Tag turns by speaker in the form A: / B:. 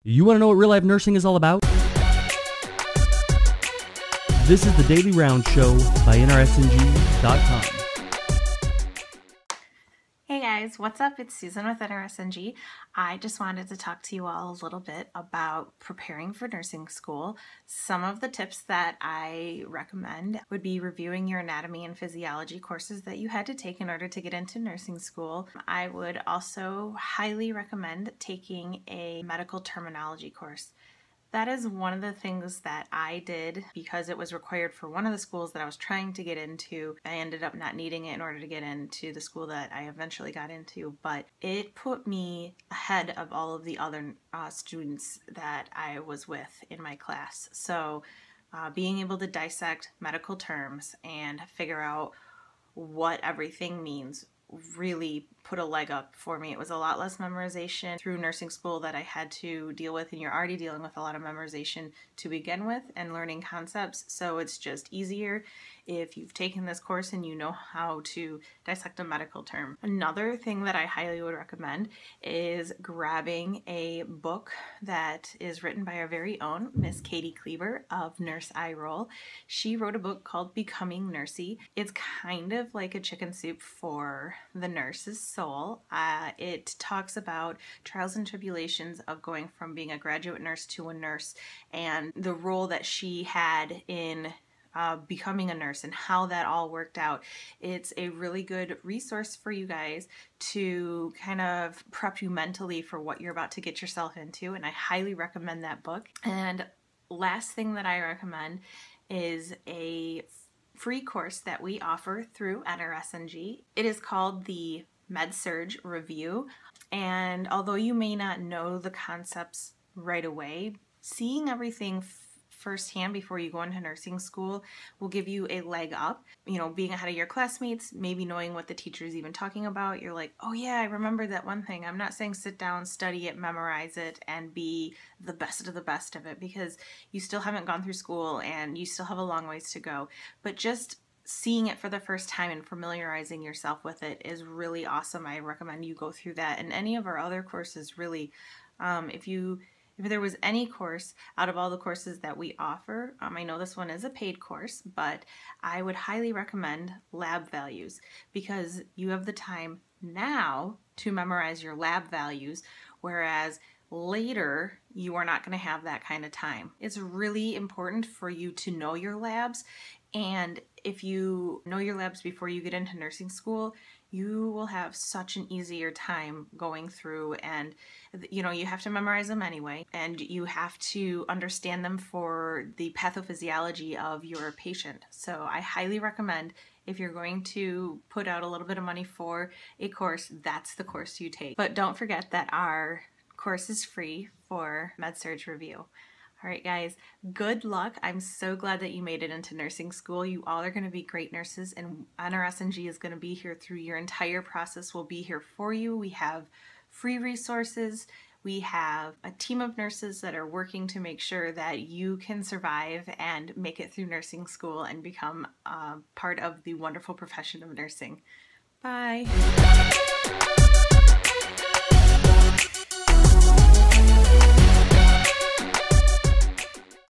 A: You want to know what real life nursing is all about? This is the Daily Round Show by NRSNG.com.
B: Hey guys, what's up? It's Susan with NRSNG. I just wanted to talk to you all a little bit about preparing for nursing school. Some of the tips that I recommend would be reviewing your anatomy and physiology courses that you had to take in order to get into nursing school. I would also highly recommend taking a medical terminology course. That is one of the things that I did because it was required for one of the schools that I was trying to get into. I ended up not needing it in order to get into the school that I eventually got into, but it put me ahead of all of the other students that I was with in my class. So being able to dissect medical terms and figure out what everything means really put a leg up for me. It was a lot less memorization through nursing school that I had to deal with, and you're already dealing with a lot of memorization to begin with and learning concepts, so it's just easier if you've taken this course and you know how to dissect a medical term. Another thing that I highly would recommend is grabbing a book that is written by our very own Miss Katie Kleber of Nurse Eye Roll. She wrote a book called Becoming Nursey. It's kind of like a chicken soup for the nurse's soul. It talks about trials and tribulations of going from being a graduate nurse to a nurse and the role that she had in becoming a nurse and how that all worked out. It's a really good resource for you guys to kind of prep you mentally for what you're about to get yourself into, and I highly recommend that book. And last thing that I recommend is a free course that we offer through NRSNG. It is called the med-surg review, and although you may not know the concepts right away, seeing everything firsthand before you go into nursing school will give you a leg up. You know, being ahead of your classmates, maybe knowing what the teacher is even talking about, you're like, oh yeah, I remember that one thing. I'm not saying sit down, study it, memorize it, and be the best of the best of it, because you still haven't gone through school and you still have a long ways to go. But just seeing it for the first time and familiarizing yourself with it is really awesome. I recommend you go through that, and any of our other courses really. If there was any course out of all the courses that we offer, I know this one is a paid course, but I would highly recommend lab values, because you have the time now to memorize your lab values, whereas later you are not going to have that kind of time. It's really important for you to know your labs, and if you know your labs before you get into nursing school, you will have such an easier time going through, and you know, you have to memorize them anyway, and you have to understand them for the pathophysiology of your patient. So I highly recommend, if you're going to put out a little bit of money for a course, that's the course you take. But don't forget that our course is free for med-surg review. All right, guys, good luck. I'm so glad that you made it into nursing school. You all are going to be great nurses, and NRSNG is going to be here through your entire process. We'll be here for you. We have free resources. We have a team of nurses that are working to make sure that you can survive and make it through nursing school and become part of the wonderful profession of nursing. Bye.